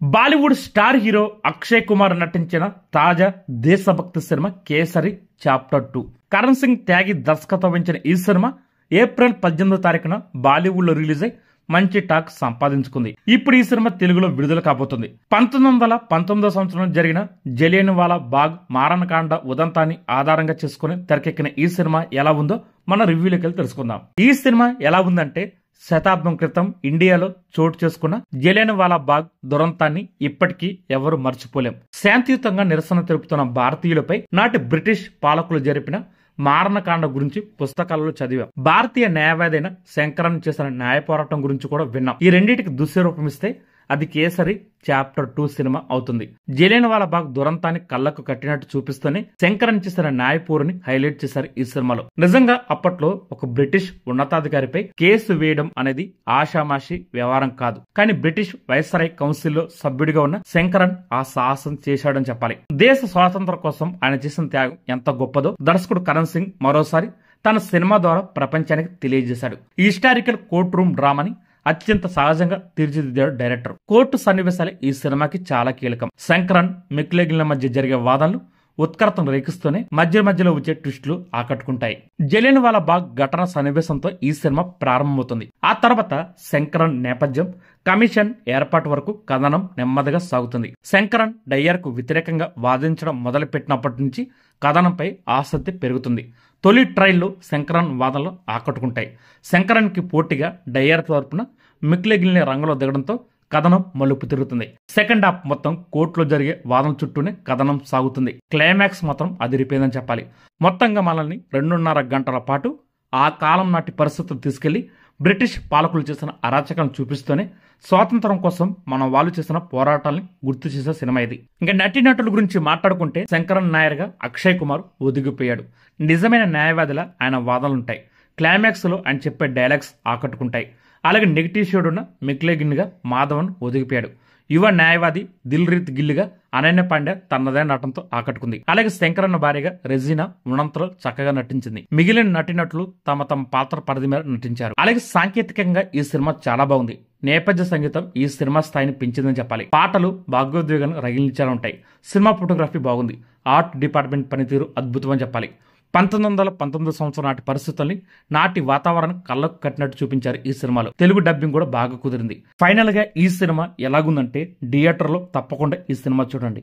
Bollywood star hero Akshay Kumar నటించిన తాజా దేశభక్తి సినిమా కేసరి చాప్టర్ 2. కరణ్ సింగ్ త్యాగి దర్శకత్వం వహించిన ఈ సినిమా ఏప్రిల్ 18వ తారీఖున బాలీవుడ్ లో రిలీజ్ అయి మంచి టాక్ సంపాదించుకుంది. ఇప్పుడు ఈ సినిమా తెలుగులో విడుదల కాబోతుంది. 1919వ సంవత్సరంలో జరిగిన జలియన్వాలా బాగ్ మారణకాండ ఉదంతాన్ని ఆధారంగా చేసుకుని తెరకెక్కిన ఈ సినిమా ఎలా ఉందో మన రివ్యూలోకి వెళ్ళి తెలుసుకుందాం. ఈ సినిమా ఎలా ఉందంటే, శతాబ్దం క్రితం ఇండియాలో చోటు చేసుకున్న జలియన్వాలా బాగ్ దురంతాన్ని ఇప్పటికీ ఎవరు మర్చిపోలేం. శాంతియుతంగా నిరసన తెలుపుతున్న భారతీయులపై నాటి బ్రిటిష్ పాలకులు జరిపిన మారణకాండ గురించి పుస్తకాలలో చదివాం. భారతీయ న్యాయవాది అయిన శంకరన్ చేసిన న్యాయ పోరాటం గురించి కూడా విన్నాం. ఈ రెండింటికి దుశ్యరూపమిస్తే అది కేసరి చాప్టర్ 2 సినిమా అవుతుంది. జలియన్వాలా బాగ్ దురంతాన్ని కళ్లకు కట్టినట్టు చూపిస్తూనే శంకరన్ చేసిన న్యాయపూరిని హైలైట్ చేశారు ఈ సినిమాలో. నిజంగా అప్పట్లో ఒక బ్రిటిష్ ఉన్నతాధికారిపై కేసు వేయడం అనేది ఆషామాషి వ్యవహారం కాదు. కానీ బ్రిటిష్ వైస్రాయ్ కౌన్సిల్లో సభ్యుడిగా ఉన్న శంకరన్ ఆ సాహసం చేశాడని చెప్పాలి. దేశ స్వాతంత్రం కోసం ఆయన చేసిన త్యాగం ఎంత గొప్పదో దర్శకుడు కరణ్ సింగ్ మరోసారి తన సినిమా ద్వారా ప్రపంచానికి తెలియజేశాడు. ఈ హిస్టారికల్ కోర్ట్ రూమ్ డ్రామాని అత్యంత సహజంగా తీర్చిదిద్దాడు డైరెక్టర్. కోర్టు సన్నివేశాలే ఈ సినిమాకి చాలా కీలకం. శంకరన్ మిక్లెగిన్ల మధ్య జరిగే వాదనలు ఉత్కర్తను రేకిస్తూనే మధ్యలో వచ్చే ట్విస్టులు ఆకట్టుకుంటాయి. జలియన్వాలా బాగ్ ఘటన సన్నివేశంతో ఈ సినిమా ప్రారంభమవుతుంది. ఆ తర్వాత శంకరన్ నేపథ్యం, కమిషన్ ఏర్పాటు వరకు కథనం నెమ్మదిగా సాగుతుంది. శంకరన్ డయ్యర్ కు వ్యతిరేకంగా వాదించడం మొదలుపెట్టినప్పటి నుంచి కథనంపై ఆసక్తి పెరుగుతుంది. తొలి ట్రైల్లో శంకరన్ వాదనలు ఆకట్టుకుంటాయి. శంకరన్ కి పోటీగా డయ్యర్ తరపున మిక్లెగిన్ల రంగంలో దిగడంతో కథనం మలుపు తిరుగుతుంది. సెకండ్ హాఫ్ మొత్తం కోర్టులో జరిగే వాదన చుట్టూనే కథనం సాగుతుంది. క్లైమాక్స్ మాత్రం అదిరిపోయిందని చెప్పాలి. మొత్తంగా మనల్ని 2.5 గంటల పాటు ఆ కాలం నాటి పరిస్థితులు తీసుకెళ్లి బ్రిటిష్ పాలకులు చేసిన అరాచకాలను చూపిస్తూనే స్వాతంత్రం కోసం మన వాళ్ళు చేసిన పోరాటాలని గుర్తు చేసే సినిమా ఇది. ఇంకా నటీనటుల గురించి మాట్లాడుకుంటే శంకరన్ నాయర్ గా అక్షయ్ కుమార్ ఒదిగిపోయాడు. నిజమైన న్యాయవాదిలా ఆయన వాదనలుంటాయి. క్లైమాక్స్ లో ఆయన చెప్పే డైలాగ్స్ ఆకట్టుకుంటాయి. అలాగే నెగిటివ్ షేడ్ ఉన్న మిక్లెగిన్ గా మాధవన్ ఒదిగిపోయాడు. యువ న్యాయవాది దిల్రీత్ గిల్లుగా అనన్య పాండ్య తనదైన నటనతో ఆకట్టుకుంది. అలాగే శంకరన్న భార్యగా రెజీనా ఉన్నంతలో చక్కగా నటించింది. మిగిలిన నటీనటులు తమ పాత్ర పరిధి మీద నటించారు. అలాగే సాంకేతికంగా ఈ సినిమా చాలా బాగుంది. నేపథ్య సంగీతం ఈ సినిమా స్థాయిని పెంచిందని చెప్పాలి. పాటలు భాగోద్వేగాన్ని రగిలించేలా ఉంటాయి. సినిమా ఫోటోగ్రఫీ బాగుంది. ఆర్ట్ డిపార్ట్మెంట్ పనితీరు అద్భుతం అని చెప్పాలి. 1919 సంవత్సరం నాటి పరిస్థితుల్ని, నాటి వాతావరణం కళ్ళకు కట్టినట్టు చూపించారు ఈ సినిమాలో. తెలుగు డబ్బింగ్ కూడా బాగా కుదిరింది. ఫైనల్ గా ఈ సినిమా ఎలాగుందంటే థియేటర్ లో తప్పకుండా ఈ సినిమా చూడండి.